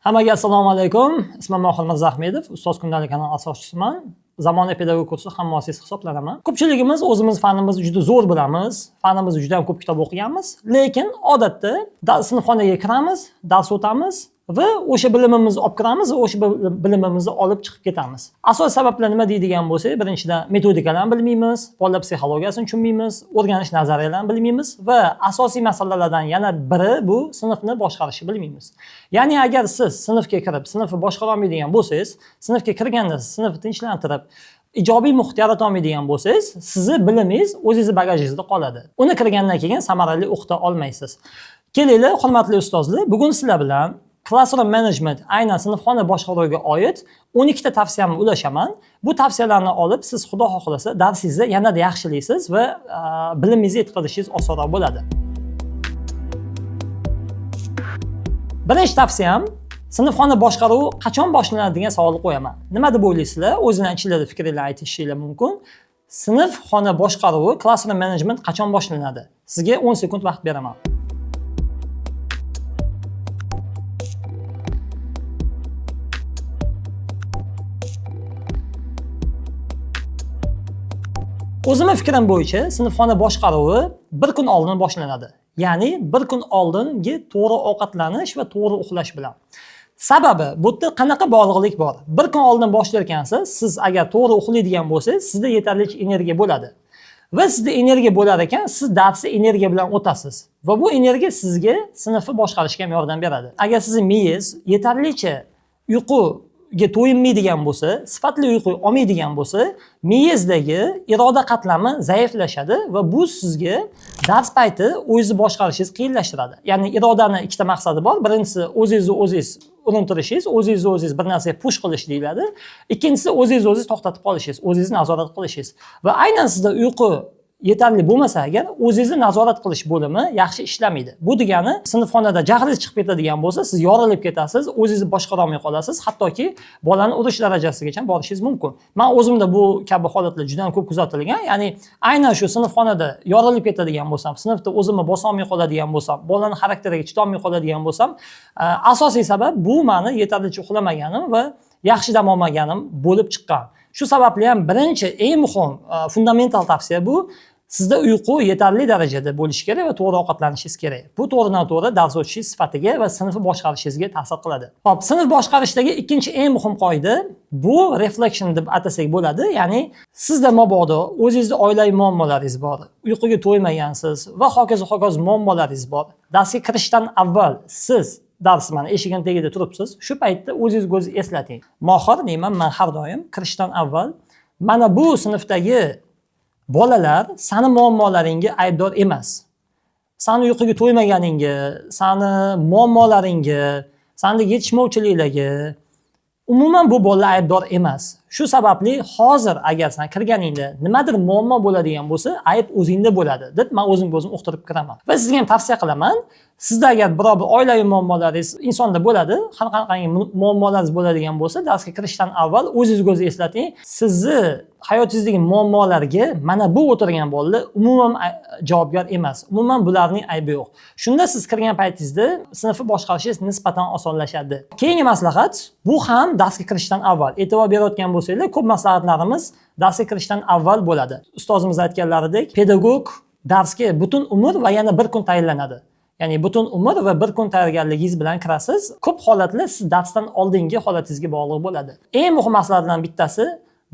Hammaga assalomu alaykum. Ismim Mohir Mirzahmedov, ustoz kundalik kanal asoschisiman. Zamonaviy pedagogik kursi ham muassis hisoblanaman. Ko'pchiligimiz o'zimiz fanimizni juda zo'r bilamiz, fanimizda juda ham ko'p kitob o'qiganmiz, lekin odatda sinfxonaga kiramiz, dars o'tamiz va o'sha bilimimizni olib kiramiz va o'sha bilimimizni olib chiqib ketamiz. Asosiy sabablar nima deydigan bo'lsak, birinchidan metodikalarni bilmaymiz, bolalar psixologiyasini tushunmaymiz, o'rganish nazariyalarini bilmaymiz va asosiy masalalardan yana biri bu sinfni boshqarishni bilmaymiz. Ya'ni agar siz sinfga kirib, sinfni boshqara olmaydigan bo'lsangiz, sinfga kirganda sinfni tinchlantirib, ijobiy muhit yarata olmaydigan bo'lsangiz, sizni bilimingiz o'zingizni bagajingizda qoladi. Uni kirgandan keyin samarali o'qita olmaysiz. Kelinglar, hurmatli ustozlar, bugun sizlar bilan Classroom Management, aynan sinfxona boshqaruviga oid 12 ta tavsiyamni ulashaman. Bu tavsiyalarni olib, siz xudo xohlasa darsingizni yanada yaxshilaysiz va bilimingizni yetkazishingiz osonroq bo'ladi. Birinchi tavsiyam, sinfxona boshqaruvi qachon boshlanadi degan savolni qo'yaman. Nima deb o'ylaysizlar? O'zingizlar ichingizda fikringizni aytishingiz mumkin. Sinfxona boshqaruvi, Classroom Management qachon boshlanadi? Sizga 10 sekund vaqt beraman. O'zimning fikrim bo'yicha sinfxona boshqaruvi bir kun oldin boshlanadi. Ya'ni bir kun oldingi to'g'ri ovqatlanish va to'g'ri uxlash bilan. Sababi, bu yerda qanaqa bog'liqlik bor? Bir kun oldin boshlarkansiz, siz agar to'g'ri uxlaydigan bo'lsangiz, sizda yetarlicha energiya bo'ladi. Va sizda energiya bo'lar ekan, siz darsni energiya bilan o'tasiz. Va bu energiya sizga sinfni boshqarishga ham yordam beradi. Agar sizning miyangiz yetarlicha uyquga to'yinmaydigan bo'lsa, sifatli uyqu olmaydigan bo'lsa, miyangizdagi iroda qatlami zaiflashadi va bu sizga dars payti o'zingizni boshqarishingiz qiyinlashtiradi. Ya'ni irodani ikkita maqsadi bor. Birinchisi o'zingiz urintirishingiz, o'zingiz bir narsaga push qilish deyiladi. Ikkinchisi o'zingiz to'xtatib qolishingiz, o'zingizni nazorat qilishingiz. Va aynan sizda uyqu yetarli bo'lmasa agar, o'zingizni nazorat qilish bo'limi yaxshi ishlamaydi. Bu degani, sinfxonada jahlingiz chiqib ketadigan bo'lsa, siz yorilib ketasiz, o'zingizni boshqara olmay qolasiz, hattoki bolani urish darajasigacha borishingiz mumkin. Men o'zimda bu kabi holatlar juda ham ko'p kuzatilgan. Ya'ni aynan shu sinfxonada yorilib ketadigan bo'lsam, sinfda o'zimni bosa olmay qoladigan bo'lsam, bolani xarakteriga chidolmay qoladigan bo'lsam, asosiy sabab bu meni yetarlicha uxlamaganim va yaxshi dam olmaganim bo'lib chiqqan. Shu sababli ham birinchi eng muhim fundamental tavsiya bu, sizda uyqu yetarli darajada bo'lishi kerak va to'g'ri ovqatlanishingiz kerak. Bu to'g'ridan-to'g'ri dars o'tishingiz sifatiga va sinfni boshqarishingizga ta'sir qiladi. Xo'p, sinf boshqarishdagi ikkinchi eng muhim qoida bu reflection deb atasak bo'ladi. Ya'ni sizda mabodo o'zingizning oilaviy muammolaringiz bor, uyquga to'ymagansiz va hokazo muammolaringiz bor. Darsga kirishdan avval siz dars mana eshigini tagida turibsiz. Shu paytda o'zingiz eslating. Mohir neyman, men har doim kirishdan avval mana bu sinfdagi bolalar sani muammolaringga aybdor emas. Sani uyquga to'ymaganingga, sani muammolaringga, sani yetishmovchiliklarga umuman bu bolalar aybdor emas. Shu sababli hozir agar sen kirganingda nimadir muammo bo'ladigan bo'lsa, ayb o'zingda bo'ladi deb men o'zim uqtirib kiraman. Va sizga ham tavsiya qilaman, sizda agar biror bir oilaviy muammolaringiz insonda bo'ladi, har qanday muammolaringiz bo'ladigan bo'lsa, darsga kirishdan avval o'zingizni eslating, sizni hayotingizdagi muammolarga mana bu o'tirgan bolalar umuman javobgar emas. Umuman bularning aybi yo'q. Shunda siz kirgan paytingizda sinfni boshqarishingiz nisbatan osonlashadi. Keyingi maslahat, bu ham darsga kirishdan avval. E'tibor berayotgan bo'lsanglar, ko'p maslahatlarimiz darsga kirishdan avval bo'ladi. Ustozimiz aytganlaridek, pedagog darsga butun umr va yana bir kun tayinlanadi. Ya'ni butun umr va bir kun tayyorgarligingiz bilan kirasiz. Ko'p holatlar siz darsdan oldingi holatingizga bog'liq bo'ladi. Eng muhim masalalardan bittasi,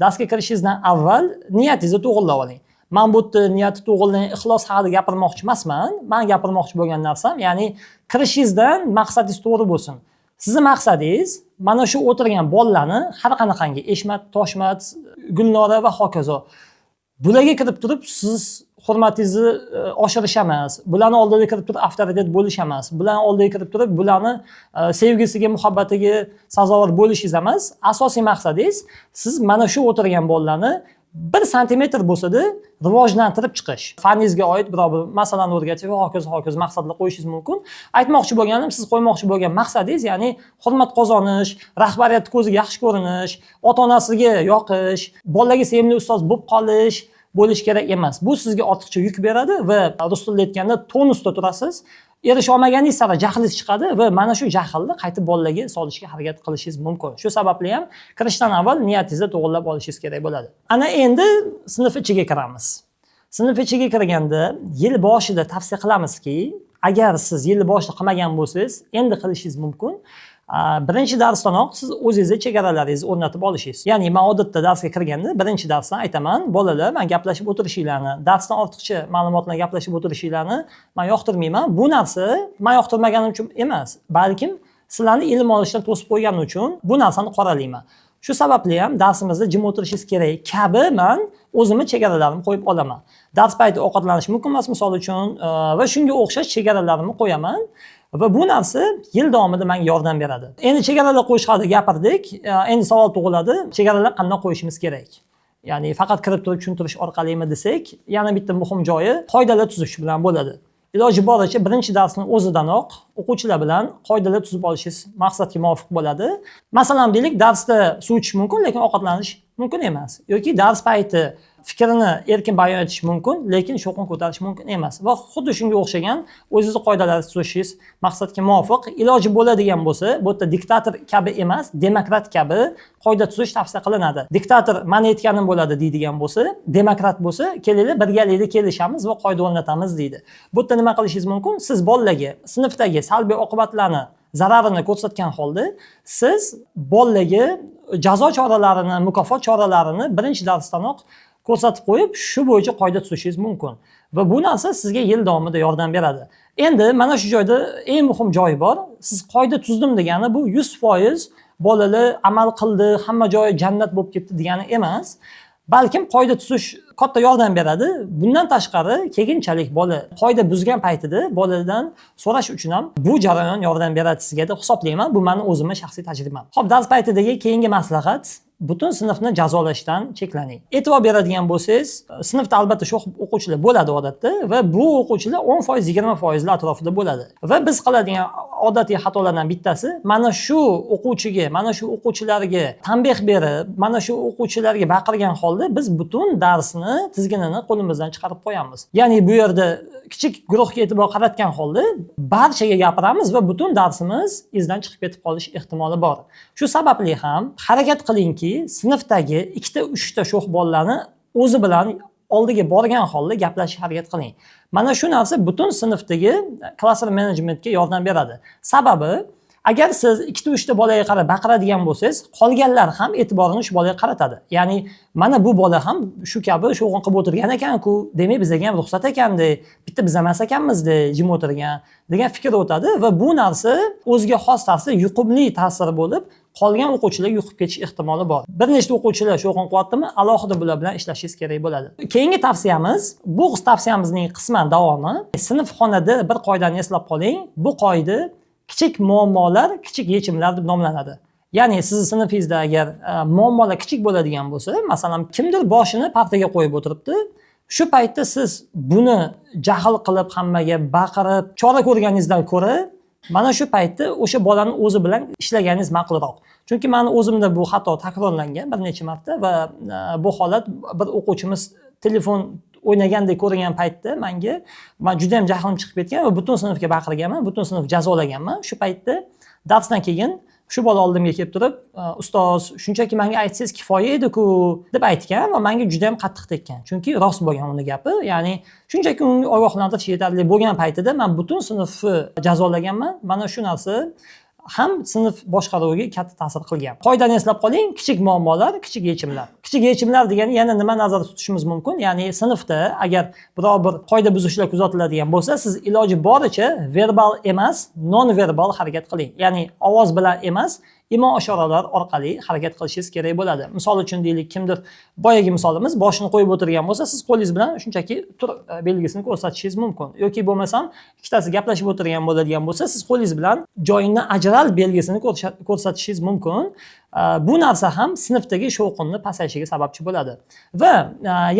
darsga kirishingizdan avval niyatingizni to'g'rilab oling. Men bu yerda niyati to'g'rilangan ixlos haqida gapirmoqchi emasman. Men gapirmoqchi bo'lgan narsam, ya'ni kirishingizdan maqsadingiz to'g'ri bo'lsin. Sizning maqsadingiz mana shu o'tirgan bolalarni har qanaqangi Eshmat, Toshmat, Gulnora va hokazo. Bularga kirib turib siz hurmatingizni oshirish emas, bularni oldiga kirib turib avtoritet bo'lish emas, bularni oldiga kirib turib bularni sevgisiga, muhabbatiga sazovor bo'lishingiz emas. Asosiy maqsadingiz siz mana shu o'tirgan bolalarni 1 santimetr bo'lsa-da rivojlantirib chiqish. Faningizga oid biror bir masalani o'rgatish va hokazo maqsadlar qo'yishingiz mumkin. Aytmoqchi bo'lganim, siz qo'ymoqchi bo'lgan maqsadingiz, ya'ni hurmat qozonish, rahbariyatni ko'ziga yaxshi ko'rinish, ota-onasiga yoqish, bolalarga sevimli ustoz bo'lib qolish bo'lish kerak emas. Bu sizga ortiqcha yuk beradi va rus tilida aytganda tonusda turasiz. erisha olmaganingiz sari jahlingiz chiqadi va mana shu jahlni qaytib bolalarga solishga harakat qilishingiz mumkin. Shu sababli ham kirishdan avval niyatingizni to'g'rilab olishingiz kerak bo'ladi. Ana endi sinf ichiga kiramiz. Sinf ichiga kirganda yil boshida tavsiya qilamizki, agar siz yil boshida qilmagan bo'lsangiz, endi qilishingiz mumkin. Birinchi darsdanoq siz o'zingizni chegaralaringizni o'rnatib olishingiz. Ya'ni men odatda darsga kirganda birinchi darsdan aytaman, bolalar men gaplashib o'tirishinglarni, darsdan ortiqcha ma'lumotlar gaplashib o'tirishinglarni men yoqtirmayman. Bu narsa men yoqtirmaganim uchun emas, balkim sizlarni ilm olishdan to'sib qo'yganim uchun bu narsani qoralayman. Shu sababli ham darsimizda jim o'tirishingiz kerak kabi men o'zimni chegaralarimni qo'yib olaman. Dars payti ovqatlanish mumkin emas misol uchun va shunga o'xshash chegaralarimni qo'yaman. Va bu narsa yil davomida menga yordam beradi. Endi chegaralar qo'yish haqida gapirdik. Endi savol tug'iladi, chegaralar qanday qo'yishimiz kerak? Ya'ni faqat kirib turib tushuntirish orqalimi desak, yana bitta muhim joyi qoidalar tuzish bilan bo'ladi. Iloji boricha birinchi darsning o'zidanoq o'quvchilar bilan qoidalar tuzib olishingiz maqsadga muvofiq bo'ladi. Masalan, deylik, darsda suv ichish mumkin, lekin ovqatlanish mumkin emas. Yoki dars payti fikrini erkin bayon etish mumkin, lekin shovqin ko'tarish mumkin emas. Va xuddi shunga o'xshagan o'zingizni qoidalarni tuzishingiz maqsadga muvofiq. Iloji bo'ladigan bo'lsa, bu yerda diktator kabi emas, demokrat kabi qoida tuzish tavsiya qilinadi. Diktator men aytganim bo'ladi deydigan bo'lsa, demokrat bo'lsa, kelinglar birgalikda kelishamiz va qoida o'rnatamiz deydi. Bu yerda nima qilishingiz mumkin? Siz bolalarga sinfdagi salbiy oqibatlarni zararini ko'rsatgan holda siz bolalarga jazo choralarini, mukofot choralarini birinchi darsdanoq ko'rsatib qo'yib, shu bo'yicha qoida tuzishingiz mumkin. Va bu narsa sizga yil davomida yordam beradi. Endi mana shu joyda eng muhim joyi bor. Siz qoida tuzdim degani bu 100% bolalar amal qildi, hamma joyi jannat bo'lib ketdi degani emas. Balkim qoida tuzish katta yordam beradi. Bundan tashqari, keyinchalik bola qoida buzgan paytida boladan so'rash uchun ham bu jarayon yordam beradi sizga deb hisoblayman. Bu mening o'zimning shaxsiy tajribam. Xo'p, dars paytidagi keyingi maslahat: butun sinfni jazolashdan cheklaning. E'tibor beradigan bo'lsangiz, sinfda albatta shu o'quvchilar bo'ladi odatda va bu o'quvchilar 10%, 20% atrofida bo'ladi. Va biz qiladigan odatiy xatolardan bittasi mana shu o'quvchiga, mana shu o'quvchilarga tanbeh berib, mana shu o'quvchilarga baqirgan holda biz butun darsni tizginini qo'limizdan chiqarib qo'yamiz. Ya'ni bu yerda kichik guruhga e'tibor qaratgan holda barchaga gapiramiz va butun darsimiz izdan chiqib ketib qolish ehtimoli bor. Shu sababli ham harakat qilingki, sinfdagi 2-3 ta sho'x bolalarni o'zi bilan oldiga borgan holda gaplashishga harakat qiling. Mana shu narsa butun sinfdagi klassroom managementga yordam beradi. Sababi, agar siz 2-3 ta bolaga qarab baqiradigan bo'lsangiz, qolganlar ham e'tiborini shu bolaga qaratadi. Ya'ni mana bu bola ham shu kabi shovqin qilib o'tirgan ekan-ku, demak bizga ham ruxsat ekanda, bitta biz emas ekanmiz-da jim o'tirgan degan fikr o'tadi va bu narsa o'ziga xos ta'sir, yuqumli ta'sir bo'lib, qolgan o'quvchilar yuqib ketish ehtimoli bor. Bir nechta o'quvchilar shovqin qilyaptimi, alohida bular bilan ishlashingiz kerak bo'ladi. Keyingi tavsiyamiz, bu tavsiyamizning qisman davomi, sinfxonada bir qoidani eslab qoling. Bu qoida kichik muammolar, kichik yechimlar deb nomlanadi. Ya'ni siz sinfingizda agar muammolar kichik bo'ladigan bo'lsa, masalan, kimdir boshini partaga qo'yib o'tiribdi, shu paytda siz buni jahl qilib hammaga baqirib chora ko'rganingizdan ko'ra, mana shu paytda o'sha bolani o'zi bilan ishlaganingiz ma'qulroq. Chunki meni o'zimda bu xato takrorlangan bir necha marta va bu holat bir o'quvchimiz telefon o'ynagandek ko'rgan paytda men juda ham jahlim chiqib ketgan va butun sinfga baqirganman, butun sinf jazolaganman. Shu paytda darsdan keyin shu bola oldimga kelib turib, ustoz, shunchaki menga aytsangiz kifoya edi-ku deb aytgan va menga juda ham qattiq tekkan. Chunki rost bo'lgan uni gapi. Ya'ni shunchaki unga ogohlantirish yetarli bo'lgan paytida men butun sinfni jazolaganman. Mana shu narsa ham sinf boshqaruviga katta ta'sir qilgan. Qoidani eslab qoling, kichik muammolar, kichik yechimlar. Kichik yechimlar degani yana nima nazarda tutishimiz mumkin? Ya'ni sinfda agar biror bir qoida buzishlar kuzatiladigan bo'lsa, siz iloji boricha verbal emas, non-verbal harakat qiling. Ya'ni ovoz bilan emas, imo-ishoralar orqali harakat qilishingiz kerak bo'ladi. Misol uchun deylik, kimdir boyagi misolimiz boshini qo'yib o'tirgan bo'lsa, siz qo'lingiz bilan shunchaki tur belgisini ko'rsatishingiz mumkin. Yoki bo'lmasam, ikkitasi gaplashib o'tirgan bo'ladigan bo'lsa, siz qo'lingiz bilan joyingdan ajral belgisini ko'rsatishingiz mumkin. Bu narsa ham sinfdagi shovqinni pasayishiga sababchi bo'ladi. Va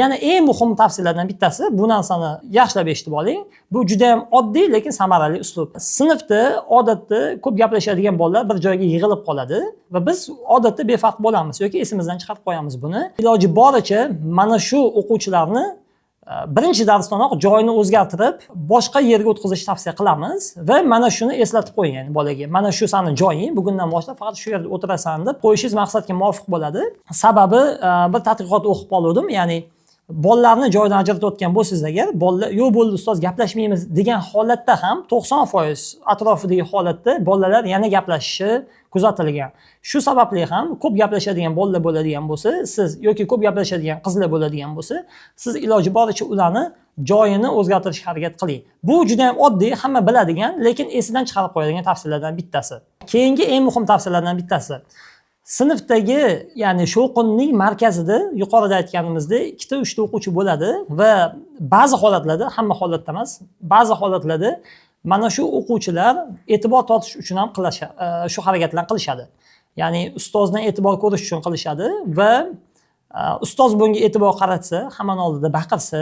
yana eng muhim tavsiyalardan bittasi, bu narsani yaxshilab eshitib oling. Bu juda ham oddiy lekin samarali uslub. Sinfda odatda ko'p gaplashadigan bolalar bir joyga yig'ilib qoladi va biz odatda befarq bo'lamiz yoki esimizdan chiqarib qo'yamiz buni. Iloji boricha mana shu o'quvchilarni birinchi darsdanoq joyini o'zgartirib boshqa yerga o'tkazishni tavsiya qilamiz va mana shuni eslatib qo'ying yani bolaga. Mana shu sani joying, bugundan boshlab faqat shu yerda o'tirasan deb qo'yishingiz maqsadga muvofiq bo'ladi. Sababi bir tadqiqot o'qib qoldim, ya'ni bolalarni joyidan ajratayotgan bo'lsangiz agar, bolalar yo'q bo'ldi ustoz gaplashmaymiz degan holatda ham 90% atrofidagi holatda bolalar yana gaplashishi kuzatilgan. Shu sababli ham ko'p gaplashadigan bolalar bo'ladigan bo'lsa, siz yoki ko'p gaplashadigan qizlar bo'ladigan bo'lsa, siz iloji boricha ularni joyini o'zgartirishga harakat qiling. Bu juda ham oddiy, hamma biladigan, lekin esidan chiqarib qo'yadigan tavsiyalardan bittasi. Keyingi eng muhim tavsiyalardan bittasi. Sinfdagi, ya'ni shovqinning markazida yuqorida aytganimizdek 2-3 o'quvchi bo'ladi va ba'zi holatlarda, hamma holatda emas, ba'zi holatlarda mana shu o'quvchilar e'tibor tortish uchun ham shu harakatlarni qilishadi. Ya'ni ustozdan e'tibor ko'rish uchun qilishadi va ustoz bunga e'tibor qaratsa, hammaning oldida baqirsa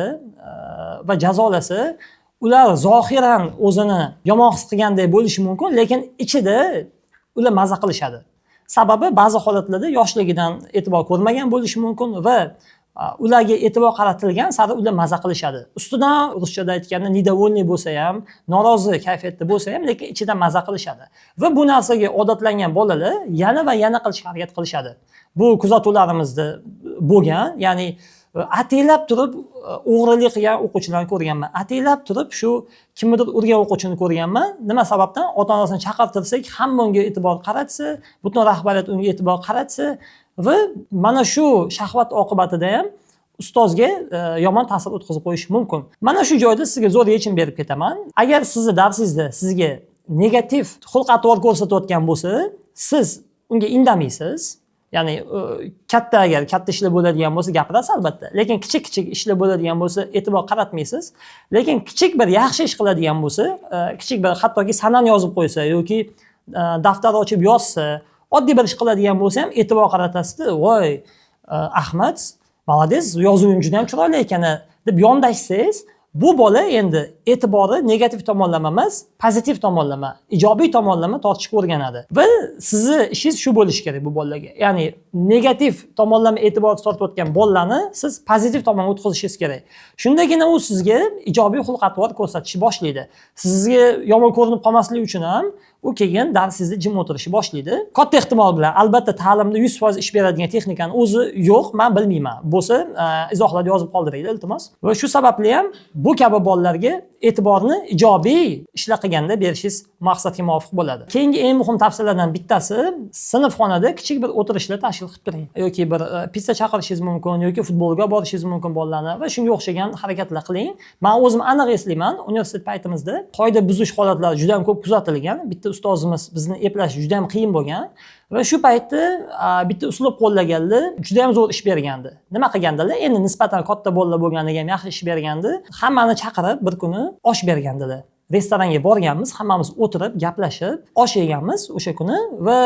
va jazolasa, ular zohiran o'zini yomon his qilgandek bo'lishi mumkin, lekin ichida ular maza qilishadi. Sababi ba'zi holatlarda yoshligidan e'tibor ko'rmagan bo'lishi mumkin va ularga e'tibor qaratilgan sari ular maza qilishadi. Ustidan ruschada aytganda недовольный bo'lsa ham, norozi kayfiyatda bo'lsa ham, lekin ichidan maza qilishadi. Va bu narsaga odatlangan bolalar yana va yana qilishga harakat qilishadi. Bu kuzatuvlarimizda bo'lgan, ya'ni ataylab turib o'g'rilik qilgan o'quvchilarni ko'rganman. Ataylab turib shu kimnidir urgan o'quvchini ko'rganman. Nima sababdan? Ota-onasini chaqirtirsak, hamma unga e'tibor qaratsa, butun rahbariyat unga e'tibor qaratsa va mana shu shahvat oqibatida ham ustozga yomon ta'sir o'tkazib qo'yishi mumkin. Mana shu joyda sizga zo'r yechim berib ketaman. Agar sizni darsingizda sizga negativ xulq-atvor ko'rsatayotgan bo'lsa, siz unga indamaysiz. Ya'ni agar katta ishlar bo'ladigan bo'lsa gapirasiz albatta, lekin kichik ishlar bo'ladigan bo'lsa e'tibor qaratmaysiz. Lekin kichik bir yaxshi ish qiladigan bo'lsa, kichik bir hattoki sanani yozib qo'ysa yoki daftar ochib yozsa, oddiy bir ish qiladigan bo'lsa ham e'tibor qaratasiz. Voy, Ahmad, молодец, yozuving juda ham chiroyli ekan deb yondashsangiz, bu bola endi e'tibori negativ tomonlama emas, pozitiv tomonlama, ijobiy tomonlama tortishga o'rganadi. Va sizni ishingiz shu bo'lishi kerak bu bolalarga. Ya'ni negativ tomonlama e'tibor tortayotgan bolalarni siz pozitiv tomonga o'tkazishingiz kerak. Shundagina u sizga ijobiy xulq-atvor ko'rsatishni boshlaydi. Sizga yomon ko'rinib qolmasligi uchun ham u keyin darsingizda jim o'tirishni boshlaydi. Katta ehtimol bilan albatta ta'limda 100% ish beradigan texnikani o'zi yo'q, men bilmayman. Bo'lsa, izohlarda yozib qoldiringlar iltimos. Va shu sababli ham bu kabi bolalarga e'tiborni ijobiy ishlar qilganda berishingiz maqsadga muvofiq bo'ladi. Keyingi eng muhim tavsiyalardan bittasi, sinfxonada kichik bir o'tirishlar tashkil qilib turing. Yoki bir pizza chaqirishingiz mumkin, yoki futbolga borishingiz mumkin bolalarni va shunga o'xshagan harakatlar qiling. Men o'zim aniq eslayman, universitet paytimizda qoida buzish holatlari juda ham ko'p kuzatilgan. Bitta ustozimiz bizni eplash juda ham qiyin bo'lgan. Va shu paytda bitta uslub qo'llaganlar, juda ham zo'r ish bergandi. Nima qilgandilar? Endi nisbatan katta bolalar bo'lganiga ham yaxshi ish bergandi. Hammani chaqirib bir kuni osh bergandilar. Restoranga borganmiz, hammamiz o'tirib, gaplashib, osh yeganmiz o'sha kuni va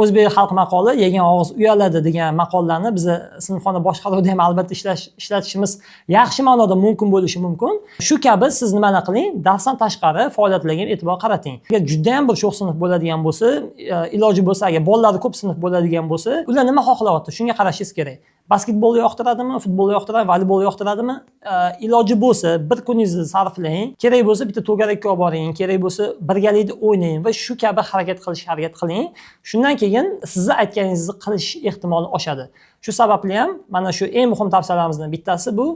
o'zbek xalq maqoli yegan og'iz uyaladi degan maqollarni biz sinfxona boshqaruvida ham albatta ishlatishimiz yaxshi ma'noda mumkin bo'lishi mumkin. Shu kabi siz nimani qiling? Darsdan tashqari faoliyatlarga e'tibor qarating. Agar juda ham bir sho'x sinf bo'ladigan bo'lsa, iloji bo'lsa, agar bolalar ko'p sinf bo'ladigan bo'lsa, ular nima xohlayapti? Shunga qarashingiz kerak. Basketbolni yoqtiradimi, futbolni yoqtiradimi, voleybolni yoqtiradimi? Iloji bo'lsa bir kuningizni sarflang, kerak bo'lsa bitta to'garakka olib boring, kerak bo'lsa birgalikda o'ynang va shu kabi harakat qiling. Shundan keyin sizni aytganingizni qilish ehtimoli oshadi. Shu sababli ham mana shu eng muhim tavsiyalarimizdan bittasi bu.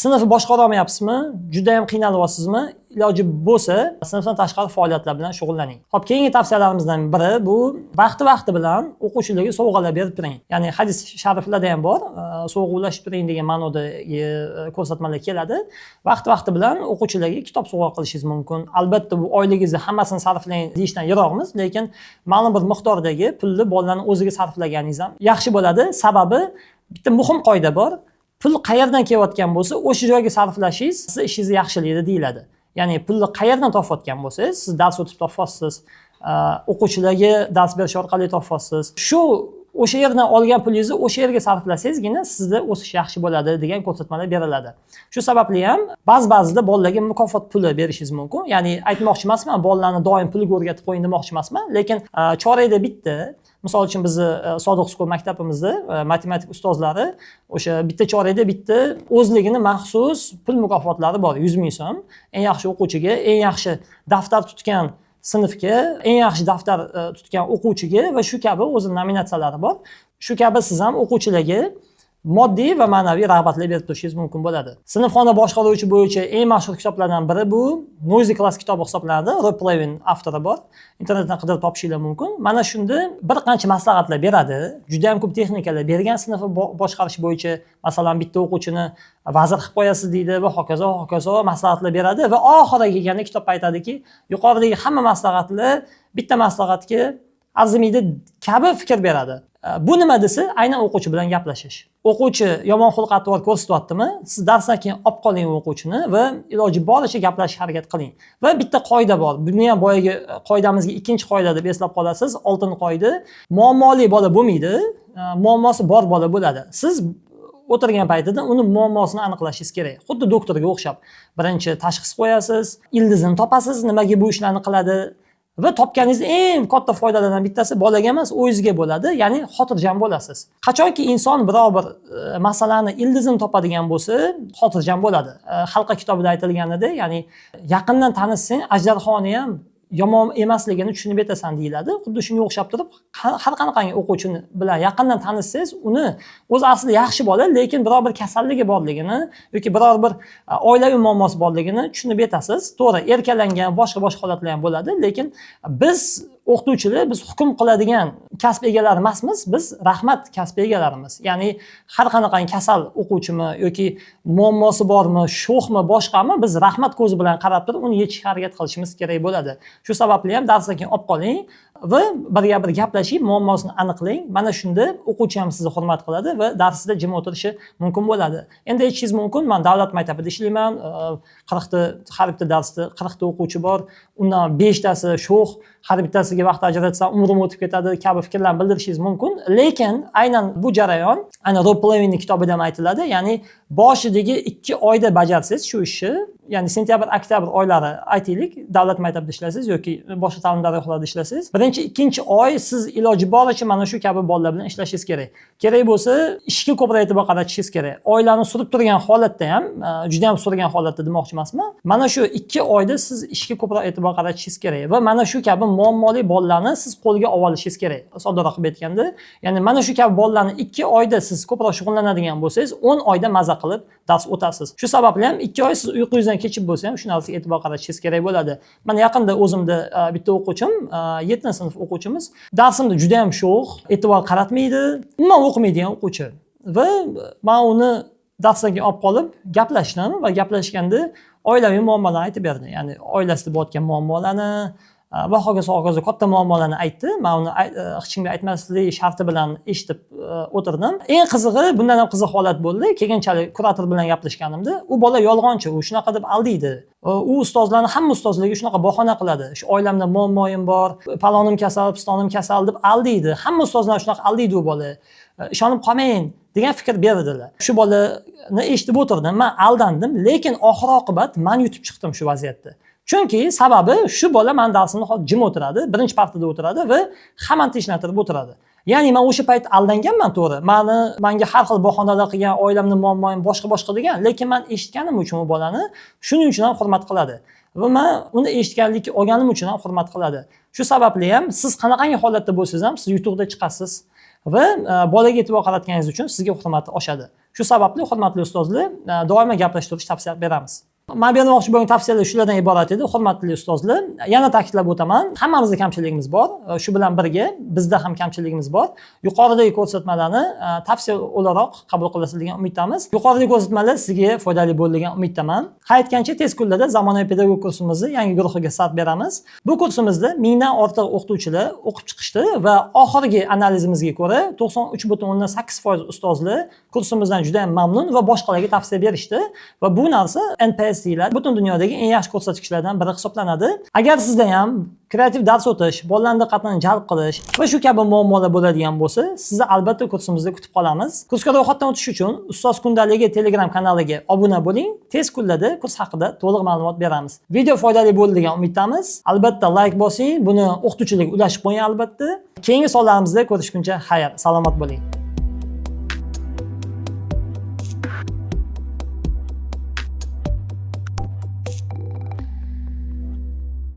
Sinfni boshqara olmayapsizmi? Juda ham qiynalyapsizmi? Iloji bo'lsa, sinfdan tashqari faoliyatlar bilan shug'ullaning. Xo'p, keyingi tavsiyalarimizdan biri bu vaqti bilan o'quvchilarga sovg'alar berib turing. Ya'ni hadis shariflarda ham bor, sovg'a ulashib turing degan ma'nodagi ko'rsatmalar keladi. Vaqti bilan o'quvchilarga kitob sovg'a qilishingiz mumkin. Albatta bu oyligingizni hammasini sarflang deyishdan yiroqmiz, lekin ma'lum bir miqdordagi pulni bolalarning o'ziga sarflaganingiz ham yaxshi bo'ladi. Sababi bitta muhim qoida bor. Pul qayerdan kelayotgan bo'lsa, o'sha joyga sarflashingiz siz ishingizni yaxshilaydi deyiladi. Ya'ni pulni qayerdan topayotgan bo'lsangiz, siz dars o'tib topasiz, o'quvchilarga dars berish orqali topasiz. Shu o'sha yerdan olgan pulingizni o'sha yerga sarflasangizgina sizda o'sish yaxshi bo'ladi degan ko'rsatmalar beriladi. Shu sababli ham ba'zida bolalarga mukofot puli berishingiz mumkin. Ya'ni aytmoqchi emasman, bolalarni doim pulga o'rgatib qo'ying demoqchi emasman, lekin chorakda bitta, misol uchun bizni Sodiq Skol maktabimizda matematik ustozlari o'sha bitta chorakda bitta o'zligini maxsus pul mukofotlari bor. 100 ming so'm eng yaxshi o'quvchiga, eng yaxshi daftar tutgan sinfga, eng yaxshi daftar tutgan o'quvchiga va shu kabi o'zi nominatsiyalari bor. Shu kabi siz ham o'quvchilarga moddiy va ma'naviy rag'batlar berib turishingiz mumkin bo'ladi. Sinfxona boshqaruvchi bo'yicha eng mashhur kitoblardan biri bu Noisy Class kitobi hisoblanadi. Rob Levin avtori bor. Internetdan qidirib topishingiz mumkin. Mana shunda bir qancha maslahatlar beradi. Juda ham ko'p texnikalar bergan sinfni boshqarish bo'yicha, masalan, bitta o'quvchini vazir qilib qo'yasiz deydi va hokazo maslahatlar beradi va oxiriga kelganda kitobda aytadiki, yuqoridagi hamma maslahatlar bitta maslahatga arzimaydi kabi fikr beradi. Bu nima desa, aynan o'quvchi bilan gaplashish. O'quvchi yomon xulq-atvor ko'rsatyaptimi? Siz darsdan keyin olib qoling o'quvchini va iloji boricha gaplashishga harakat qiling. Va bitta qoida bor. Buni ham boyagi qoidamizga ikkinchi qoida deb eslab qolasiz. Oltin qoida. Muammoli bola bo'lmaydi, muammosi bor bola bo'ladi. Siz o'tirgan paytida uni muammosini aniqlashingiz kerak. Xuddi doktorga o'xshab. Birinchi tashxis qo'yasiz, ildizini topasiz, nimaga bu ishlarni qiladi. Va topganingiz eng katta foydalardan bittasi bolaga emas, o'zingizga bo'ladi, ya'ni xotirjam bo'lasiz. Qachonki inson biror bir masalani ildizini topadigan bo'lsa, xotirjam bo'ladi. Xalqa kitobida aytilganida, ya'ni yaqindan tanishsang, ajdarxoni ham yomon emasligini tushunib yetasan deyiladi. Xuddi shunga o'xshab turib, har qanaqangi o'quvchini bilan yaqindan tanishsangiz, uni o'zi aslida yaxshi bola, lekin biror bir kasalligi borligini yoki biror bir oilaviy muammosi borligini tushunib yetasiz. To'g'ri, erkalangan boshqa holatlar ham bo'ladi, lekin biz o'qituvchilar, biz hukm qiladigan kasb egalari emasmiz, biz rahmat kasb egalarimiz. Ya'ni har qanaqangi kasal o'quvchimi yoki muammosi bormi, sho'xmi, boshqami, biz rahmat ko'zi bilan qarab turib uni yechishga harakat qilishimiz kerak bo'ladi. Shu sababli ham darsdan keyin olib qoling va birga bir gaplashib, muammosini aniqlang. Mana shunda o'quvchi ham sizni hurmat qiladi va darsda jim o'tirishi mumkin bo'ladi. Endi aytishingiz mumkin, men davlat maktabida ishlayman, 40 ta har bitta darsda 40 ta o'quvchi bor, undan 5 tasi sho'x, har bittasiga vaqt ajratsam umrim o'tib ketadi kabi fikrlarni bildirishingiz mumkin. Lekin aynan bu jarayon, aynan Rob Levinning kitobida ham aytiladi, ya'ni boshidagi 2 oyda bajarsangiz shu ishni, ya'ni sentyabr-oktyabr oylari aytaylik, davlat maktabida ishlaysiz yoki boshqa ta'lim dargohlarida ishlaysiz. Birinchi, ikkinchi oy siz iloji boricha mana shu kabi bolalar bilan ishlashingiz kerak. Kerak bo'lsa, ishga ko'proq e'tibor qaratishingiz kerak. Oilani surib turgan holatda ham, juda ham surgan holatda demoqchi emasman. Mana shu 2 oyda siz ishga ko'proq e'tibor qaratishingiz kerak va mana shu kabi muammoli bolalarni siz qo'lga olishingiz kerak. Soddaroq qilib aytganda, ya'ni mana shu kabi bolalarni 2 oyda siz ko'proq shug'ullanadigan bo'lsangiz, 10 oyda maza qilib dars o'tasiz. Shu sababli ham 2 oy siz uyqungizdan kechib bo'lsa ham shu narsaga e'tibor qaratishingiz kerak bo'ladi. Mana yaqinda o'zimda bitta o'quvchim, 7-sinf o'quvchimiz, darsimda juda ham sho'x, e'tibor qaratmaydi, umuman o'qimaydigan o'quvchi. Va men uni darsdan keyin olib qolib gaplashdim va gaplashganda oilaviy muammolarni aytib berdi. Ya'ni oilasida bo'layotgan muammolarni va hokazo katta muammolarni aytdi. Men uni hech kimga aytmaslik sharti bilan eshitib o'tirdim. Eng qizig'i, bundan ham qiziq holat bo'ldi. Keyinchalik kurator bilan gaplashganimda, u bola yolg'onchi, u shunaqa deb aldaydi. U ustozlarni hamma ustozlarga shunaqa bahona qiladi. Shu oilamda muammoyim bor, palonim kasal, pistonim kasal deb aldaydi. Hamma ustozlar shunaqa aldaydi u bola. Ishonib qolmang degan fikr berdilar. Shu bolani eshitib o'tirdim, men aldandim, lekin oxir-oqibat men yutib chiqdim shu vaziyatda. Chunki sababi shu bola men darsimda jim o'tiradi, birinchi partada o'tiradi va hammani tinchlantirib o'tiradi. Ya'ni men o'sha payt aldanganman, to'g'ri. Menga har xil bahonalar qilgan, oilamning muammoyim boshqa degan, lekin men eshitganim uchun u bolani shuning uchun ham hurmat qiladi. Va men uni eshitganlikka olganim uchun ham hurmat qiladi. Shu sababli ham siz qanaqangi holatda bo'lsangiz ham siz yutuqda chiqasiz va bolaga e'tibor qaratganingiz uchun sizga hurmati oshadi. Shu sababli hurmatli ustozlar, doimo gaplashib turish tavsiya beramiz. Men bermoqchi bo'lgan tavsiyalar shulardan iborat edi, hurmatli ustozlar. Yana ta'kidlab o'taman, hammamizda kamchiligimiz bor. Shu bilan birga bizda ham kamchiligimiz bor. Yuqoridagi ko'rsatmalarni tavsiya o'laroq qabul qilasiz degan umiddamiz. Yuqoridagi ko'rsatmalar sizga foydali bo'ldi degan umiddaman. Qaytgancha tez kunlarda zamonaviy pedagogik kursimizni yangi guruhiga start beramiz. Bu kursimizda 1000 dan ortiq o'qituvchilar o'qib chiqishdi va oxirgi analizimizga ko'ra 93.8% ustozlar kursimizdan juda ham mamnun va boshqalarga tavsiya berishdi va bu narsa NPS statistiklar butun dunyodagi eng yaxshi ko'rsatkichlardan biri hisoblanadi. Agar sizda ham kreativ dars o'tish, bolalarning diqqatini jalb qilish va shu kabi muammolar bo'ladigan bo'lsa, sizni albatta kursimizda kutib qolamiz. Kursga ro'yxatdan o'tish uchun Ustoz kundaligi Telegram kanaliga obuna bo'ling. Tez kunlarda kurs haqida to'liq ma'lumot beramiz. Video foydali bo'ldi degan umiddamiz. Albatta like bosing, buni o'qituvchilarga ulashib qo'ying albatta. Keyingi sonlarimizda ko'rishguncha xayr, salomat bo'ling.